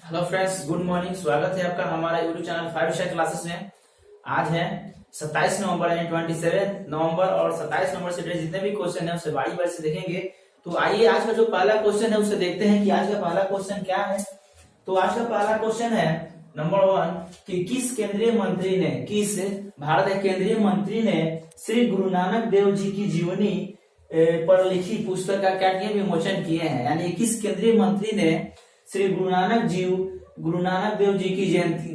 Hello friends, good morning. स्वागत है आपका हमारा यूट्यूब चैनल 5 स्टार क्लासेस में। आज है 27 नवंबर यानी 27 नवंबर और 27 नवंबर से जितने भी क्वेश्चन है उसे बारी बारी से देखेंगे। तो आइए आज का जो पहला क्वेश्चन है उसे देखते हैं कि आज का पहला क्वेश्चन क्या है। तो आज का पहला क्वेश्चन है नंबर 1 कि किस केंद्रीय मंत्री ने भारत के केंद्रीय मंत्री ने श्री गुरु नानक देव जी की जीवनी पर लिखी पुस्तक का क्या किया विमोचन किए हैं। यानी किस केंद्रीय मंत्री ने श्री गुरु नानक देव जी की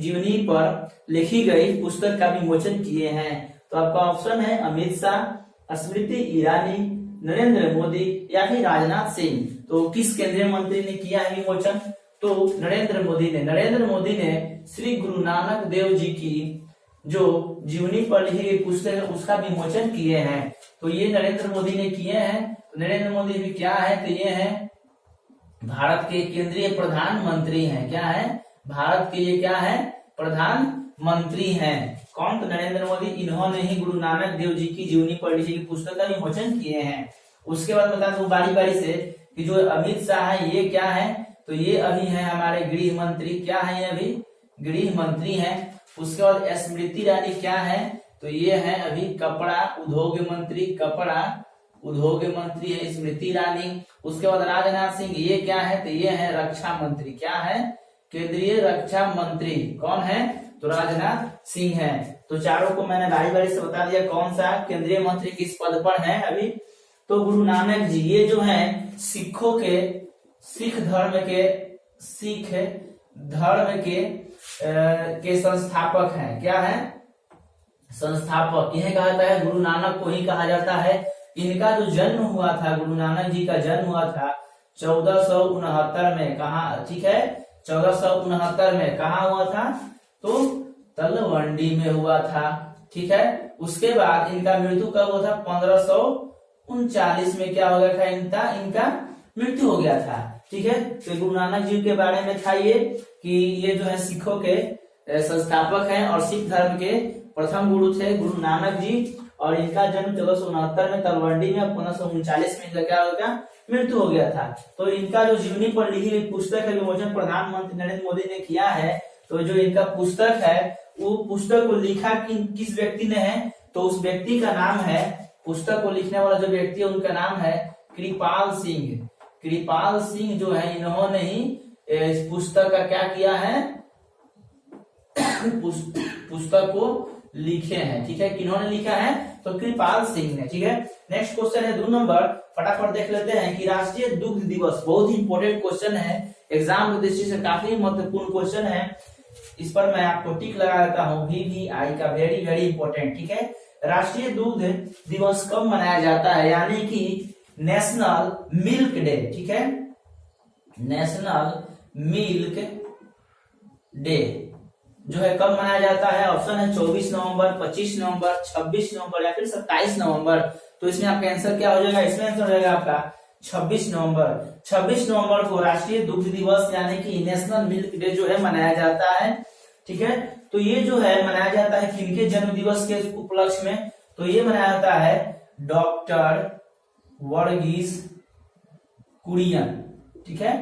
जीवनी पर लिखी गई पुस्तक का विमोचन किए हैं। तो आपका ऑप्शन है अमित शाह, स्मृति ईरानी, नरेंद्र मोदी या फिर राजनाथ सिंह। तो किस केंद्रीय मंत्री ने किया है विमोचन? तो नरेंद्र मोदी ने श्री गुरु नानक देव जी की जो जीवनी पर लिखी गई पुस्तक है उसका विमोचन किए हैं। तो ये नरेंद्र मोदी ने किए हैं। नरेंद्र मोदी भी क्या है? तो ये है भारत के केंद्रीय प्रधानमंत्री हैं। क्या है? भारत के ये क्या है? प्रधानमंत्री हैं। कौन? तो नरेंद्र मोदी। इन्होंने ही गुरु नानक देव जी की जीवनी पर लिखी गई पुस्तक का विमोचन किए हैं। उसके बाद बता दूं बारी बारी से कि जो अमित शाह है ये क्या है? तो ये अभी है हमारे गृह मंत्री। क्या है? ये अभी गृह मंत्री हैं। उसके बाद स्मृति ईरानी क्या है? तो ये है अभी कपड़ा उद्योग मंत्री है स्मृति ईरानी। उसके बाद राजनाथ सिंह ये क्या है? तो ये है रक्षा मंत्री। क्या है? केंद्रीय रक्षा मंत्री। कौन है? तो राजनाथ सिंह है। तो चारों को मैंने बारी बारी से बता दिया कौन सा केंद्रीय मंत्री किस पद पर है अभी। तो गुरु नानक जी ये जो है सिख धर्म के संस्थापक हैं। क्या है? संस्थापक। इन्हें कहा जाता है, गुरु नानक को ही कहा जाता है। इनका जो जन्म हुआ था, गुरु नानक जी का जन्म हुआ था 1469 में। कहा? ठीक है, 1469 में। कहा हुआ था? तो तलवंडी में हुआ था। ठीक है। उसके बाद इनका मृत्यु कब हुआ था? 1539 में। क्या हो गया था? इनका मृत्यु हो गया था। ठीक है। तो गुरु नानक जी के बारे में था ये कि ये जो है सिखों के संस्थापक हैं और सिख धर्म के प्रथम गुरु थे गुरु नानक जी। और इनका जन्म 1469 में तलवंडी में, 1539 में इनका क्या हो गया? मृत्यु हो गया था। तो इनका जो जीवनी पर लिखी गई पुस्तक का विमोचन प्रधानमंत्री नरेंद्र मोदी ने किया है। तो जो इनका पुस्तक है वो पुस्तक को लिखा किस व्यक्ति ने है? तो उस व्यक्ति का नाम है, पुस्तक को लिखने वाला जो व्यक्ति है उनका नाम है कृपाल सिंह जो है इन्होंने ही इस पुस्तक का क्या किया है? पुस्तक को लिखे हैं। ठीक है। किन्होंने लिखा है? तो कृपाल सिंह ने। ठीक है। नेक्स्ट क्वेश्चन है 2 नंबर। फटाफट देख लेते हैं कि राष्ट्रीय दुग्ध दिवस, बहुत ही इंपॉर्टेंट क्वेश्चन है, एग्जाम की दृष्टि से काफी महत्वपूर्ण क्वेश्चन है। इस पर मैं आपको टिक लगा देता हूँ VVI का, वेरी वेरी इंपॉर्टेंट। ठीक है। राष्ट्रीय दुग्ध दिवस कब मनाया जाता है? यानी कि नेशनल मिल्क डे। ठीक है। नेशनल मिल्क डे जो है कब मनाया जाता है? ऑप्शन है 24 नवंबर, 25 नवंबर, 26 नवंबर या फिर 27 नवंबर। तो इसमें आपका आंसर क्या हो जाएगा? इसमें आंसर हो जाएगा आपका 26 नवंबर। 26 नवंबर को राष्ट्रीय दुग्ध दिवस यानी कि नेशनल मिल्क डे जो है मनाया जाता है। ठीक है। तो ये जो है मनाया जाता है किनके जन्म दिवस के उपलक्ष्य में? तो ये मनाया जाता है डॉक्टर वर्गीस कुरियन। ठीक है।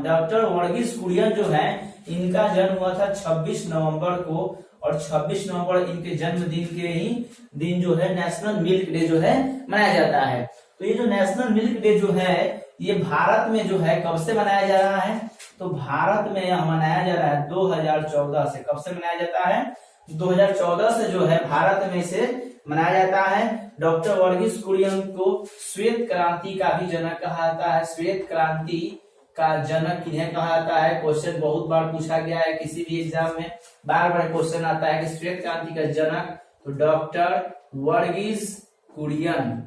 डॉक्टर वर्गीस कुरियन जो है इनका जन्म हुआ था 26 नवंबर को। और 26 नवंबर इनके जन्मदिन के ही दिन जो है नेशनल मिल्क डे जो है मनाया जाता है। तो ये जो नेशनल मिल्क डे जो है ये भारत में जो है कब से मनाया जा रहा है? तो भारत में यह मनाया जा रहा है 2014 से। कब से मनाया जाता है? 2014 से जो है भारत में से मनाया जाता है। डॉक्टर वर्गीस कुरियन को श्वेत क्रांति का भी जनक कहा जाता है। श्वेत क्रांति का जनक किन्हें कहा जाता है? क्वेश्चन बहुत बार पूछा गया है किसी भी एग्जाम में, बार बार क्वेश्चन आता है कि श्वेत क्रांति का जनक तो डॉक्टर वर्गीस कुरियन।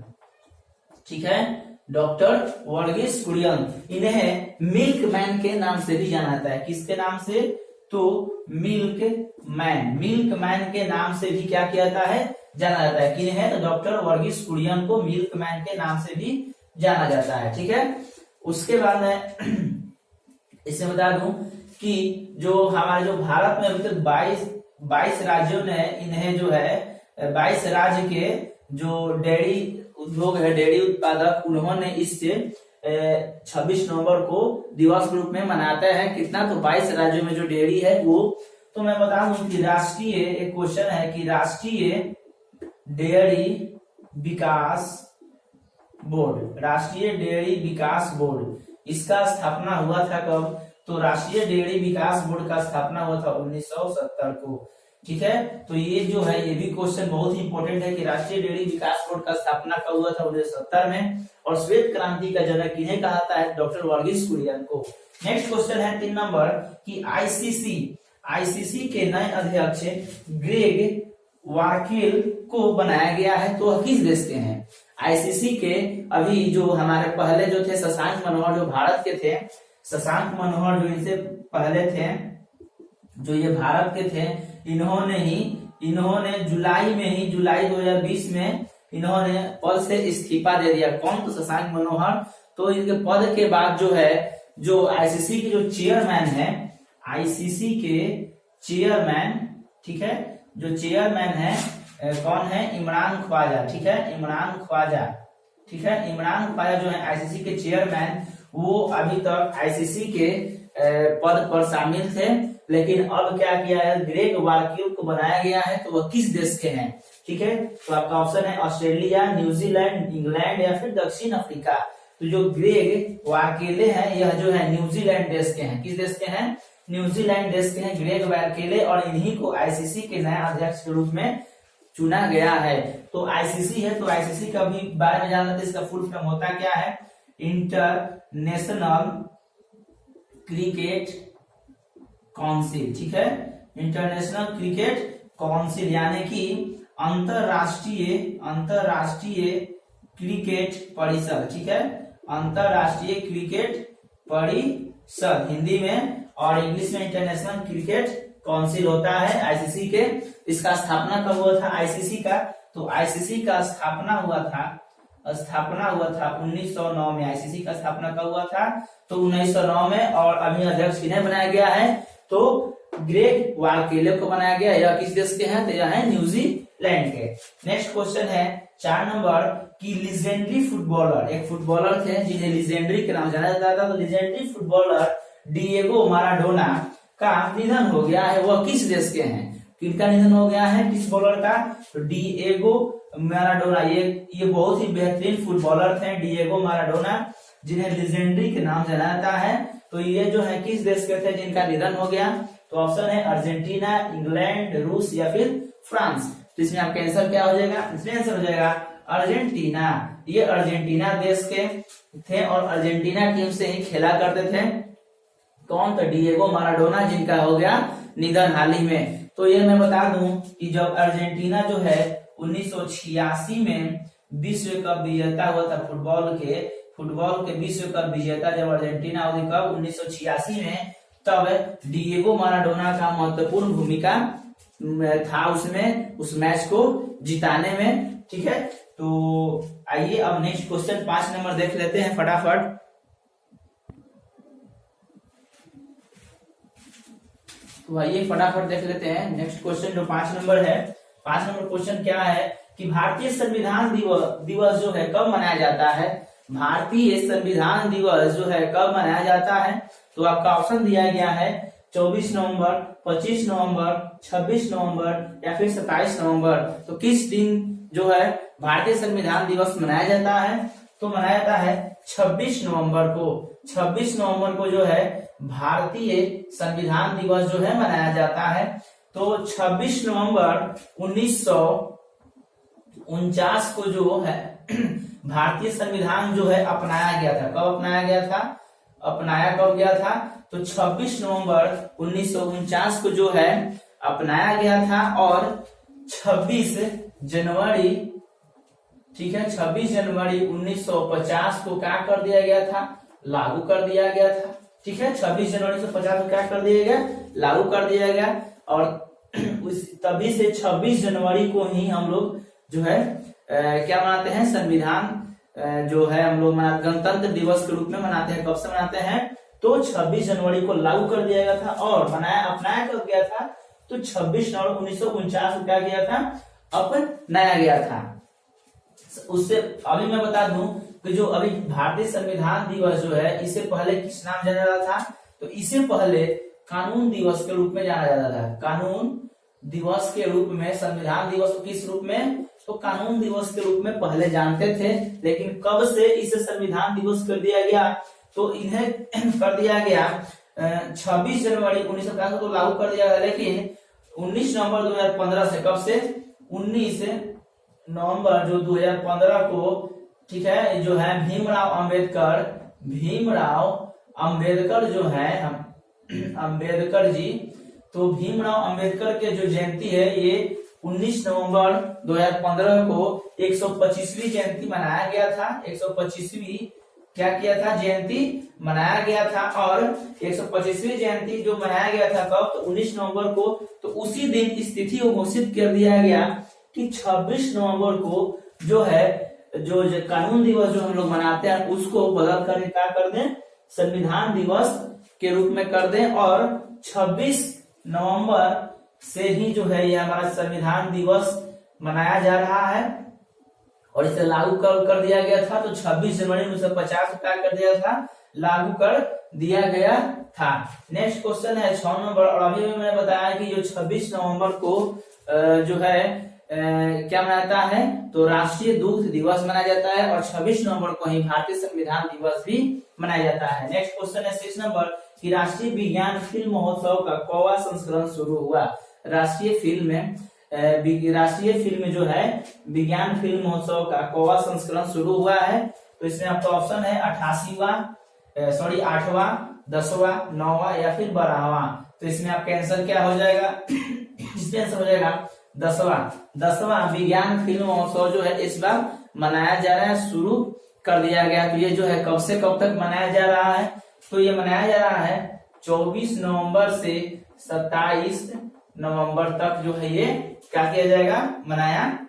ठीक है। डॉक्टर वर्गीस कुरियन। इन्हें मिल्क मैन के नाम से भी जाना जाता है। किसके नाम से? तो मिल्क मैन के नाम से भी क्या किया जाता है? जाना जाता है। किन्हें? तो डॉक्टर वर्गीस कुरियन को मिल्क मैन के नाम से भी जाना जाता है। ठीक है। उसके बाद मैं इसे बता दूं कि जो हमारे जो भारत में अभी तक 22 राज्यों ने इन्हें जो है 22 राज्य के जो डेयरी उद्योग है, डेयरी उत्पादक, उन्होंने इस 26 नवंबर को दिवस के रूप में मनाते हैं। कितना, तो 22 राज्यों में जो डेयरी है वो। तो मैं बता दूं कि राष्ट्रीय, एक क्वेश्चन है कि राष्ट्रीय डेयरी विकास बोर्ड, राष्ट्रीय डेयरी विकास बोर्ड, इसका स्थापना हुआ था कब? तो राष्ट्रीय डेयरी विकास बोर्ड का स्थापना हुआ था 1970 को। ठीक है, तो ये जो है ये भी क्वेश्चन बहुत ही इंपॉर्टेंट है कि राष्ट्रीय डेयरी विकास बोर्ड का स्थापना कब हुआ था? 1970 में। और श्वेत क्रांति का जनक किन्हें कहा जाता है? डॉक्टर वर्गीस कुरियन को। नेक्स्ट क्वेश्चन है 3 नंबर कि आईसीसी के नए अध्यक्ष ग्रेग वार्किल को बनाया गया है, तो वह किस देश के हैं? आईसीसी के अभी जो हमारे पहले जो थे शशांक मनोहर, जो भारत के थे, शशांक मनोहर जो इनसे पहले थे, जो ये भारत के थे, इन्होंने जुलाई 2020 में इन्होंने पद से इस्तीफा दे दिया। कौन? तो शशांक मनोहर। तो इनके पद के बाद जो है, जो आईसीसी के जो चेयरमैन है, आईसीसी के चेयरमैन, ठीक है, जो चेयरमैन है कौन है? इमरान ख्वाजा। ठीक है, इमरान ख्वाजा। ठीक है, इमरान ख्वाजा जो है आईसीसी के चेयरमैन, वो अभी तक आईसीसी के पद पर शामिल थे, लेकिन अब क्या किया है? ग्रेग वार्किल को बनाया गया है, तो वह किस देश के हैं? ठीक है, तो आपका ऑप्शन है ऑस्ट्रेलिया, न्यूजीलैंड, इंग्लैंड या फिर दक्षिण अफ्रीका। तो जो ग्रेग वार्किले हैं, यह जो है न्यूजीलैंड देश के हैं। किस देश के हैं? न्यूजीलैंड देश के हैं ग्रेग वार्किले, और इन्हीं को आईसीसी के नए अध्यक्ष के रूप में चुना गया है। तो आईसीसी है, तो आईसीसी का भी बारे में जानना, इसका फुल फॉर्म होता क्या है? International cricket council. ठीक है, इंटरनेशनल क्रिकेट काउंसिल, यानी कि अंतरराष्ट्रीय क्रिकेट परिषद। ठीक है, अंतरराष्ट्रीय क्रिकेट परिषद हिंदी में, और इंग्लिश में इंटरनेशनल क्रिकेट काउंसिल होता है आईसीसी के। इसका स्थापना कब हुआ था आईसीसी का? तो आईसीसी का स्थापना हुआ था 1909 में। आईसीसी का स्थापना कब हुआ था? तो 1909 में। और अभी अध्यक्ष किन्हें बनाया गया है? तो ग्रेग वार्किले को बनाया गया। यह किस देश के हैं? तो यह है न्यूजीलैंड के। नेक्स्ट क्वेश्चन है 4 नंबर की लीजेंडरी फुटबॉलर, एक फुटबॉलर थे जिन्हें लीजेंडरी के नाम जाना जाता था। तो लीजेंडरी फुटबॉलर डिएगो माराडोना का निधन हो गया है, वह किस देश के हैं? किनका निधन हो गया है? किस बॉलर का? तो डिएगो माराडोना। ये बहुत ही बेहतरीन फुटबॉलर थे, डिएगो माराडोना, जिन्हें लीजेंडरी के नाम जाना जाता है। तो ये जो है किस देश के थे जिनका निधन हो गया? तो ऑप्शन है अर्जेंटीना, इंग्लैंड, रूस या फिर फ्रांस। तो इसमें आपका आंसर क्या हो जाएगा? इसमें आंसर हो जाएगा अर्जेंटीना। ये अर्जेंटीना देश के थे और अर्जेंटीना टीम से ही खेला करते थे। कौन? तो डिएगो माराडोना, जिनका हो गया निधन हाल ही में। तो ये मैं बता दूं कि जब अर्जेंटीना जो है 1986 में विश्व कप विजेता हुआ था, फुटबॉल के विश्व कप विजेता जब अर्जेंटीना हुई कब? 1986 में। तब डिएगो माराडोना का महत्वपूर्ण भूमिका था उसमें, उस मैच को जिताने में। ठीक है, तो आइए अब नेक्स्ट क्वेश्चन 5 नंबर देख लेते हैं फटाफट। तो आइए फटाफट देख लेते हैं नेक्स्ट क्वेश्चन जो 5 नंबर है। 5 नंबर क्वेश्चन क्या है कि भारतीय संविधान दिवस जो है कब मनाया जाता है? भारतीय संविधान दिवस जो है कब मनाया जाता है? तो आपका ऑप्शन दिया गया है 24 नवंबर, 25 नवंबर, 26 नवंबर या फिर 27 नवंबर। तो किस दिन जो है भारतीय संविधान दिवस मनाया जाता है? तो मनाया जाता है 26 नवंबर को। 26 नवंबर को जो है भारतीय संविधान दिवस जो है मनाया जाता है। तो 26 नवंबर 1949 को जो है भारतीय संविधान जो है अपनाया गया था। कब अपनाया गया था? अपनाया कब गया था? तो 26 नवंबर 1949 को जो है अपनाया गया था। और 26 जनवरी, ठीक है, 26 जनवरी 1950 को क्या कर दिया गया था? लागू कर दिया गया था। ठीक है, 26 जनवरी 1950 को क्या कर दिया गया? लागू कर दिया गया। और तभी से 26 जनवरी को ही हम लोग जो है क्या मनाते हैं? संविधान जो है हम लोग गणतंत्र दिवस के रूप में मनाते हैं। कब से मनाते हैं? तो 26 जनवरी को लागू कर दिया गया था। और अपनाया कब गया था? तो 26 नवंबर 1949 को क्या किया था? अपनाया गया था उससे अभी मैं बता दूं कि जो अभी भारतीय संविधान दिवस जो है, इसे पहले किस नाम जाना जाता था, तो इसे पहले कानून दिवस के रूप में जाना जाता था। कानून दिवस के रूप में, संविधान दिवस को किस रूप में, तो कानून दिवस के रूप में पहले जानते थे। लेकिन कब से इसे संविधान दिवस कर दिया गया, तो इन्हें कर दिया गया 26 जनवरी 1950 को लागू कर दिया गया। लेकिन 19 नवंबर 2015 से, कब से, 19 नवंबर जो 2015 को, ठीक है, जो है भीमराव अंबेडकर जो है अंबेडकर जी, तो भीमराव अंबेडकर के जो जयंती है ये 19 नवंबर 2015 को 125वीं जयंती मनाया गया था। 125वीं क्या किया था, जयंती मनाया गया था। और 125वीं जयंती जो मनाया गया था कब, तो 19 नवंबर को। तो उसी दिन इस तिथि को घोषित कर दिया गया कि 26 नवंबर को जो है, जो कानून दिवस जो हम लोग मनाते हैं उसको बदल कर क्या कर दें, संविधान दिवस के रूप में कर दें। और 26 नवंबर से ही जो है ये हमारा संविधान दिवस मनाया जा रहा है और इसे लागू कर दिया गया था। तो 26 जनवरी 1950 को क्या कर दिया था, लागू कर दिया गया था। नेक्स्ट क्वेश्चन है 6 नंबर। और अभी मैंने बताया कि जो 26 नवंबर को जो है क्या मनाता है, तो राष्ट्रीय दुग्ध दिवस मनाया जाता है। और 26 नवंबर को ही भारतीय संविधान दिवस भी मनाया जाता है। नेक्स्ट क्वेश्चन है 6 नंबर कि राष्ट्रीय विज्ञान फिल्म महोत्सव का कौवा संस्करण शुरू हुआ। राष्ट्रीय फिल्म जो है विज्ञान फिल्म महोत्सव का कौवा संस्करण शुरू हुआ है। तो इसमें आपका ऑप्शन है 8वां, 10वां, 9वां या फिर 12वां। तो इसमें आपका आंसर क्या हो जाएगा, इसमें आंसर हो जाएगा 10वां विज्ञान फिल्म महोत्सव जो है इस बार मनाया जा रहा है, शुरू कर दिया गया। तो ये जो है कब से कब तक मनाया जा रहा है, तो ये मनाया जा रहा है 24 नवंबर से 27 नवंबर तक जो है ये क्या किया जाएगा, मनाया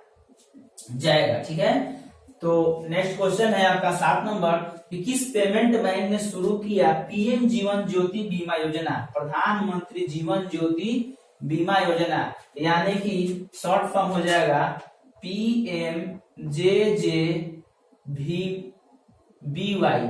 जाएगा। ठीक है, तो नेक्स्ट क्वेश्चन है आपका 7 नंबर कि किस पेमेंट बैंक ने शुरू किया पीएम जीवन ज्योति बीमा योजना। प्रधानमंत्री जीवन ज्योति बीमा योजना, यानी कि शॉर्ट फॉर्म हो जाएगा PMJJBY।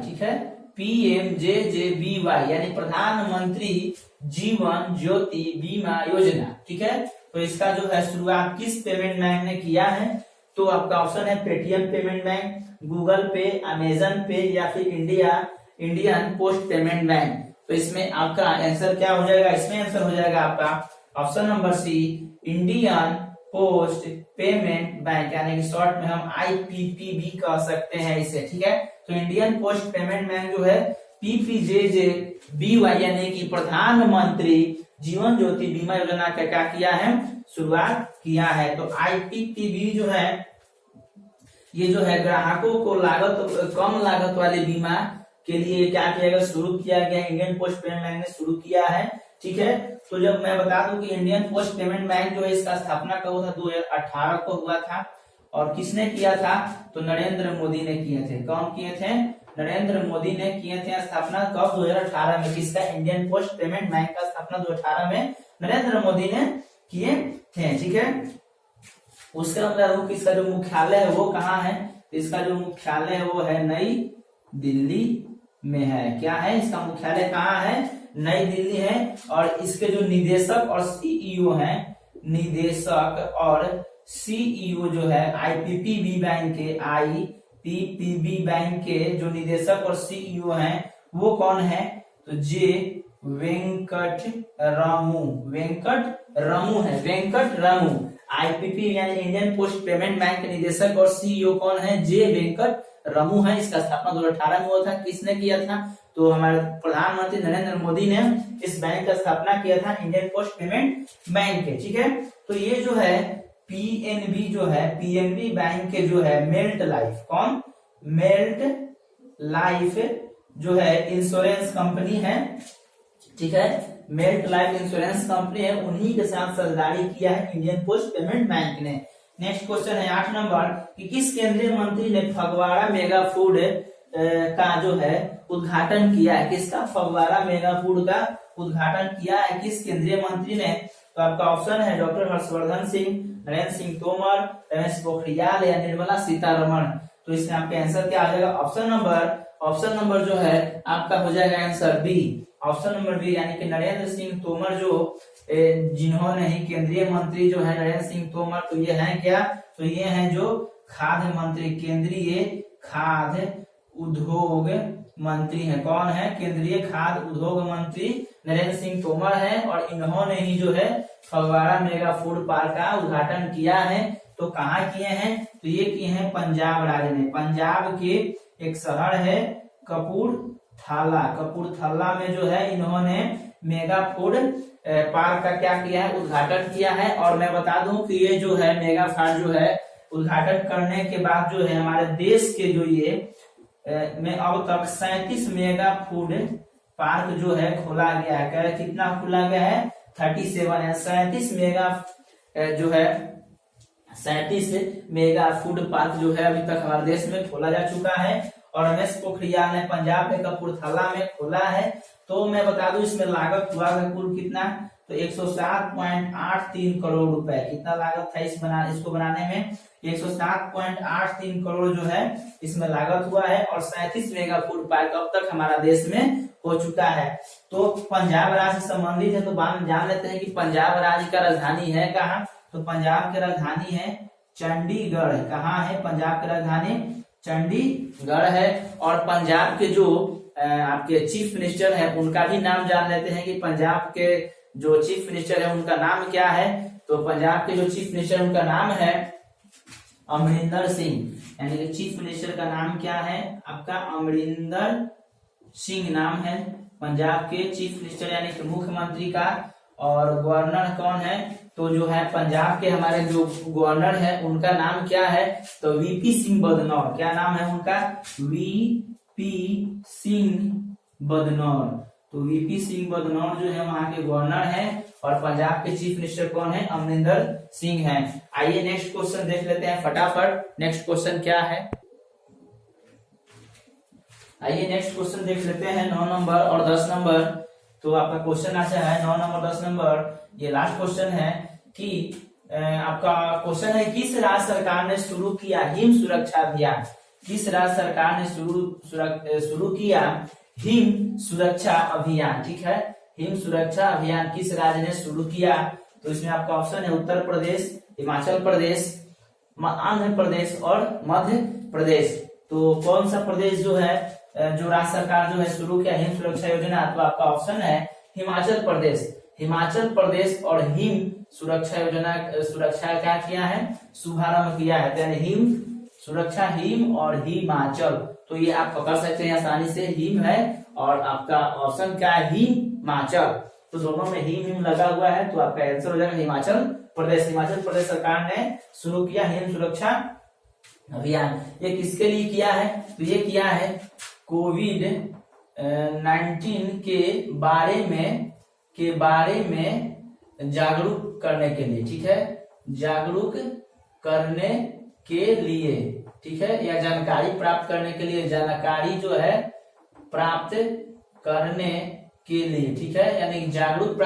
ठीक है, PMJJBY यानी प्रधानमंत्री जीवन ज्योति बीमा योजना। ठीक है, तो इसका जो है शुरुआत किस पेमेंट बैंक ने किया है, तो आपका ऑप्शन है पेटीएम पेमेंट बैंक, गूगल पे, अमेजन पे या फिर इंडियन पोस्ट पेमेंट बैंक। तो इसमें आपका आंसर क्या हो जाएगा, इसमें आंसर हो जाएगा आपका option number C, Indian post payment bank, यानी कि शॉर्ट में हम IPP भी कह सकते हैं इसे। ठीक है, तो इंडियन पोस्ट पेमेंट बैंक जो है PPJJBY यानी कि प्रधानमंत्री जीवन ज्योति बीमा योजना का क्या किया है, शुरुआत किया है। तो IPPB जो है ये जो है ग्राहकों को कम लागत वाले बीमा के लिए क्या किया गया, शुरू किया गया, इंडियन पोस्ट पेमेंट बैंक ने शुरू किया है। ठीक है, तो जब मैं बता दूं कि इंडियन पोस्ट पेमेंट बैंक जो है इसका स्थापना कब हुआ था, 2018 को हुआ था। और किसने किया था, तो नरेंद्र मोदी ने किए थे। कौन किए थे, नरेंद्र मोदी ने किए थे स्थापना कब, 2018 में। किसका, इंडियन पोस्ट पेमेंट बैंक का स्थापना 2018 में नरेंद्र मोदी ने किए थे। ठीक है, उसके अंदर इसका जो मुख्यालय है वो कहाँ है, तो इसका जो मुख्यालय है वो है नई दिल्ली में है। क्या है, इसका मुख्यालय कहाँ है, नई दिल्ली है। और इसके जो निदेशक और सीईओ हैं, निदेशक और सीईओ जो है IPPB बैंक के, IPPB बैंक के जो निदेशक और सीईओ हैं वो कौन है, तो जे वेंकट रामू है, वेंकट रामू। IPP यानी इंडियन पोस्ट पेमेंट बैंक के निदेशक और सीईओ कौन है, जे वेंकट रामू है। इसका स्थापना 2018 में हुआ था। किसने किया था, तो हमारे प्रधानमंत्री नरेंद्र मोदी ने इस बैंक का स्थापना किया था, इंडियन पोस्ट पेमेंट बैंक के। ठीक है, तो ये जो है PNB जो है, PNB बैंक के जो है मेल्ट लाइफ, कौन, मेल्ट लाइफ जो है इंश्योरेंस कंपनी है। ठीक है, मेल्ट लाइफ इंश्योरेंस कंपनी है, उन्हीं के साथ साझेदारी किया है इंडियन पोस्ट पेमेंट बैंक ने। नेक्स्ट क्वेश्चन है 8 नंबर कि किस केंद्रीय मंत्री ने फगवाड़ा मेगा फूड का जो है उद्घाटन किया है। किसका, फगवाड़ा मेगा फूड का उद्घाटन किया है किस केंद्रीय मंत्री ने, तो आपका ऑप्शन है डॉक्टर हर्षवर्धन सिंह, नरेंद्र सिंह तोमर, रमेश पोखरियाल या निर्मला सीतारमण। तो इसमें आपका आंसर क्या आ जाएगा? ऑप्शन नंबर जो है आपका हो जाएगा answer B, option number B, यानी कि नरेंद्र सिंह तोमर जो जिन्होंने ही केंद्रीय मंत्री जो है नरेंद्र सिंह तोमर, तो ये है क्या? तो ये हैं जो खाद्य मंत्री, केंद्रीय खाद्य उद्योग मंत्री हैं। कौन है? केंद्रीय खाद्य उद्योग मंत्री नरेंद्र सिंह तोमर हैं, और इन्होंने ही जो है फगवाड़ा मेगा फूड पार्क का उद्घाटन किया है। तो कहाँ किए हैं? तो ये किए हैं पंजाब राज्य में। पंजाब के एक शहर है कपूरथला, कपूरथला में जो है इन्होंने मेगा फूड पार्क का क्या किया है? उद्घाटन किया है। और मैं बता दूं कि ये जो है मेगा फूड जो है उद्घाटन करने के बाद जो है हमारे देश के जो ये में अब तक 37 मेगा फूड पार्क जो है खोला गया है। कितना खोला गया है? 37 है। 37 मेगा जो है 37 मेगा फूड पार्क जो है अभी तक हमारे देश में खोला जा चुका है। और रमेश पोखरियाल ने पंजाब में कपूरथला में खोला है। तो मैं बता दूं इसमें लागत हुआ है कुल कितना? तो 107.83 करोड़ रुपए। कितना लागत था इसको बनाने में? 107.83 करोड़ जो है इसमें लागत हुआ है। और 37 मेगा फूड पार्क अब तक हमारा देश में हो चुका है। तो पंजाब राज्य से संबंधित है, तो जान लेते हैं कि पंजाब राज्य का राजधानी है कहाँ? तो पंजाब की राजधानी है चंडीगढ़। कहाँ है पंजाब की राजधानी? चंडीगढ़ है। और पंजाब के जो आपके चीफ मिनिस्टर है उनका भी नाम जान लेते हैं कि पंजाब के जो चीफ मिनिस्टर है उनका नाम क्या है? तो पंजाब के जो चीफ मिनिस्टर उनका नाम है अमरिंदर सिंह, यानी कि चीफ मिनिस्टर का नाम क्या है? आपका अमरिंदर सिंह नाम है पंजाब के चीफ मिनिस्टर यानी कि मुख्यमंत्री का। और गवर्नर कौन है? तो जो है पंजाब के हमारे जो गवर्नर है उनका नाम क्या है? तो वीपी सिंह बदनौर। क्या नाम है उनका? वीपी सिंह बदनौर। तो वीपी सिंह बदनौर जो है वहां के गवर्नर हैं। और पंजाब के चीफ मिनिस्टर कौन है? अमरिंदर सिंह हैं। आइए नेक्स्ट क्वेश्चन देख लेते हैं फटाफट। नेक्स्ट क्वेश्चन क्या है? आइए नेक्स्ट क्वेश्चन देख लेते हैं 9 नंबर और 10 नंबर। तो आपका क्वेश्चन अच्छा है 9 नंबर 10 नंबर। ये लास्ट क्वेश्चन है कि आपका क्वेश्चन है किस राज्य सरकार ने शुरू किया हिम सुरक्षा अभियान? किस राज्य सरकार ने शुरू किया हिम सुरक्षा अभियान? ठीक है, हिम सुरक्षा अभियान किस राज्य ने शुरू किया? तो इसमें आपका ऑप्शन है उत्तर प्रदेश, हिमाचल प्रदेश, आंध्र प्रदेश और मध्य प्रदेश। तो कौन सा प्रदेश जो है जो राज्य सरकार जो है शुरू किया हिम सुरक्षा योजना? तो आपका ऑप्शन है हिमाचल प्रदेश। हिमाचल प्रदेश और हिम सुरक्षा योजना सुरक्षा क्या किया है? शुभारंभ किया है। तो यानी हिम सुरक्षा, हिम और हिमाचल। तो ये आप पकड़ सकते हैं आसानी से, हिम है और आपका ऑप्शन क्या है? हिमाचल। तो दोनों में हिम लगा हुआ है, तो आपका आंसर हो जाएगा हिमाचल प्रदेश। हिमाचल प्रदेश सरकार ने शुरू किया हिम सुरक्षा अभियान। ये किसके लिए किया है? तो ये किया है कोविड-19 के बारे में जागरूक करने के लिए। ठीक है, जागरूक करने के लिए, ठीक है, या जानकारी प्राप्त करने के लिए, जानकारी जो है प्राप्त करने के लिए। ठीक है, यानी जागरूक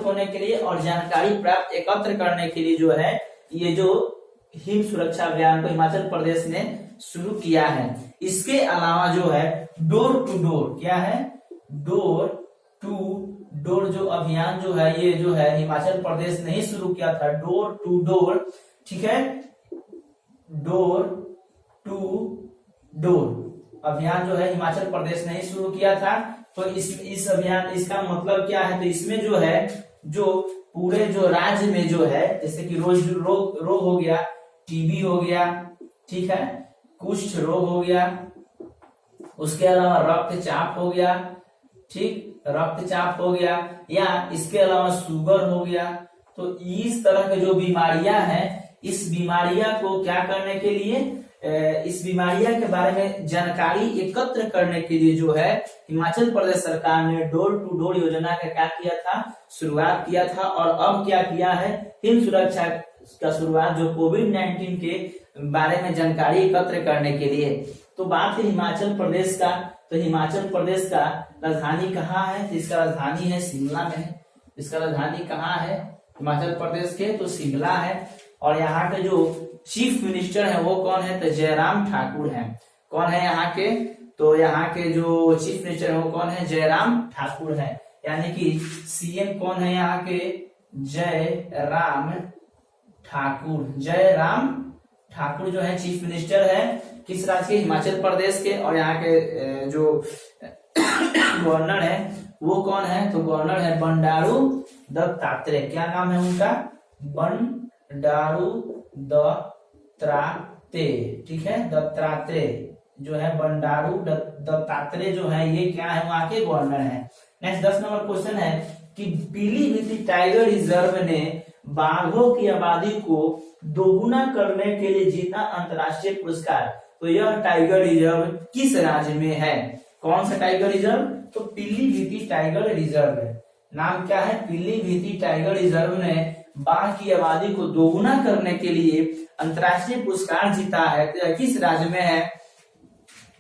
होने के लिए और जानकारी प्राप्त एकत्र करने के लिए जो है ये जो हिम सुरक्षा अभियान को हिमाचल प्रदेश ने शुरू किया है। इसके अलावा जो है डोर टू डोर, क्या है? डोर टू डोर जो अभियान जो है ये जो है हिमाचल प्रदेश ने ही शुरू किया था। डोर टू डोर, ठीक है, डोर टू डोर अभियान जो है हिमाचल प्रदेश ने ही शुरू किया था। तो इस अभियान, इसका मतलब क्या है? तो इसमें जो है जो पूरे जो राज्य में जो है जैसे कि रोग हो गया, टीबी हो गया, ठीक है, कुष्ठ रोग हो गया, उसके अलावा रक्तचाप हो गया, ठीक, रक्तचाप हो गया, या इसके अलावा शुगर हो गया। तो इस तरह के जो बीमारियां हैं, इस बीमारियां को क्या करने के लिए, इस बीमारियां के बारे में जानकारी एकत्र करने के लिए जो है हिमाचल प्रदेश सरकार ने डोर टू डोर योजना का क्या किया था? शुरुआत किया था। और अब क्या किया है? हिम सुरक्षा का शुरुआत जो कोविड-19 के बारे में जानकारी एकत्र करने के लिए। तो बात है हिमाचल प्रदेश का, तो हिमाचल प्रदेश का राजधानी कहाँ है? तो इसका राजधानी है शिमला में है। इसका राजधानी कहाँ है? हिमाचल प्रदेश के तो शिमला है। और यहाँ के जो चीफ मिनिस्टर है वो कौन है, तो जयराम ठाकुर है। कौन है यहाँ के, तो यहाँ के जो चीफ मिनिस्टर है वो कौन है, जयराम ठाकुर है। यानी कि सीएम कौन है यहाँ के, जयराम ठाकुर। जयराम ठाकुर जो है चीफ मिनिस्टर है किस राज्य के, हिमाचल प्रदेश के। और यहाँ के जो गवर्नर है वो कौन है, तो गवर्नर है बंडारू दत्तात्रेय। क्या नाम है उनका, बंडारू दत्तात्रेय। ठीक है, दत्तात्रेय जो है बंडारू दत्तात्रेय जो है ये क्या है, वहां के गवर्नर है। नेक्स्ट 10 नंबर क्वेश्चन है कि पीलीभीत टाइगर रिजर्व ने बाघों की आबादी को दोगुना करने के लिए जीता अंतर्राष्ट्रीय पुरस्कार। तो यह टाइगर रिजर्व किस राज्य में है, कौन सा टाइगर रिजर्व, तो पीलीभीत टाइगर रिजर्व है। नाम क्या है, पीलीभीत टाइगर रिजर्व ने बाघ की आबादी को दोगुना करने के लिए अंतर्राष्ट्रीय पुरस्कार जीता है। तो यह किस राज्य में है,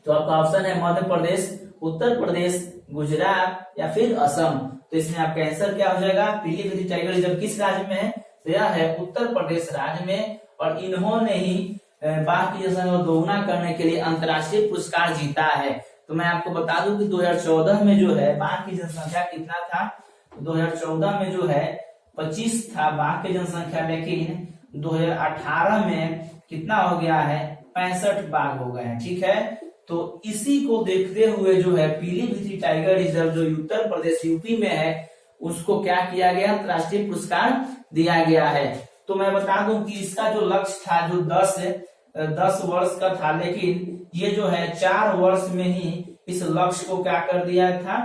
तो आपका ऑप्शन है मध्य प्रदेश, उत्तर प्रदेश, गुजरात या फिर असम। तो इसमें आपका आंसर क्या हो जाएगा, पीलीभीत टाइगर रिजर्व किस राज्य में है, तो यह है उत्तर प्रदेश राज्य में। और इन्होंने ही बाघ की जनसंख्या को दोगुना करने के लिए अंतर्राष्ट्रीय पुरस्कार जीता है। तो मैं आपको बता दूं कि 2014 में जो है बाघ की जनसंख्या कितना था, 2014 में जो है 25 था बाघ की जनसंख्या, लेकिन 2018 में कितना हो गया है, 65 बाघ हो गए हैं। ठीक है, तो इसी को देखते हुए जो है पीलीभीत टाइगर रिजर्व जो उत्तर प्रदेश यूपी में है उसको क्या किया गया, अंतर्राष्ट्रीय पुरस्कार दिया गया है। तो मैं बता दूं कि इसका जो लक्ष्य था जो 10 वर्ष का था, लेकिन ये जो है 4 वर्ष में ही इस लक्ष्य को क्या कर दिया था,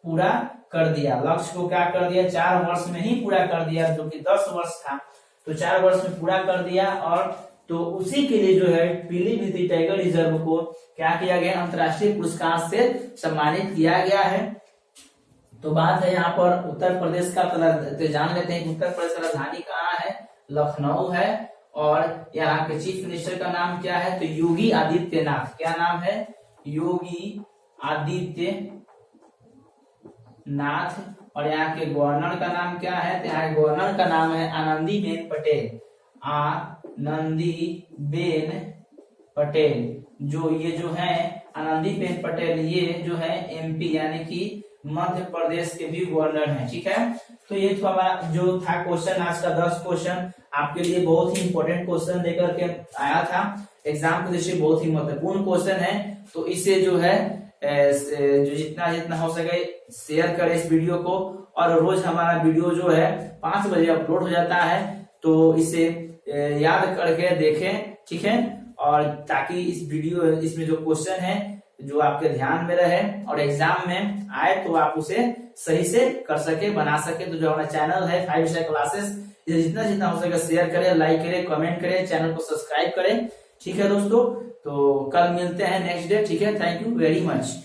पूरा कर दिया। लक्ष्य को क्या कर दिया, 4 वर्ष में ही पूरा कर दिया, जो कि 10 वर्ष था तो 4 वर्ष में पूरा कर दिया। और तो उसी के लिए जो है पीलीभीत टाइगर रिजर्व को क्या किया गया, अंतर्राष्ट्रीय पुरस्कार से सम्मानित किया गया है। तो बात है यहाँ पर उत्तर प्रदेश का, तो जान लेते हैं कि उत्तर प्रदेश का राजधानी कहाँ है, लखनऊ है। और यहाँ के चीफ मिनिस्टर का नाम क्या है, तो योगी आदित्यनाथ। क्या नाम है, योगी आदित्यनाथ। और यहाँ के गवर्नर का नाम क्या है, तो यहाँ के गवर्नर का नाम है आनंदीबेन पटेल। आनंदीबेन पटेल जो ये जो है आनंदीबेन पटेल, ये जो है एमपी यानी कि मध्य प्रदेश के भी गवर्नर हैं। ठीक है, तो ये तो हमारा जो था क्वेश्चन आज का 10 क्वेश्चन आपके लिए बहुत ही इंपॉर्टेंट क्वेश्चन लेकर के आया था। एग्जाम के दृष्टि बहुत ही महत्वपूर्ण क्वेश्चन है। तो इसे जो है जो जितना हो सके शेयर करें इस वीडियो को। और रोज हमारा वीडियो जो है 5 बजे अपलोड हो जाता है, तो इसे याद करके देखें। ठीक है, और ताकि इस वीडियो इसमें जो क्वेश्चन है जो आपके ध्यान में रहे और एग्जाम में आए तो आप उसे सही से कर सके, बना सके। तो जो हमारा चैनल है 5 स्टार क्लासेस, इसे जितना हो सके शेयर करें, लाइक करें, कमेंट करें, चैनल को सब्सक्राइब करें। ठीक है दोस्तों, तो कल मिलते हैं नेक्स्ट डे। ठीक है, थैंक यू वेरी मच।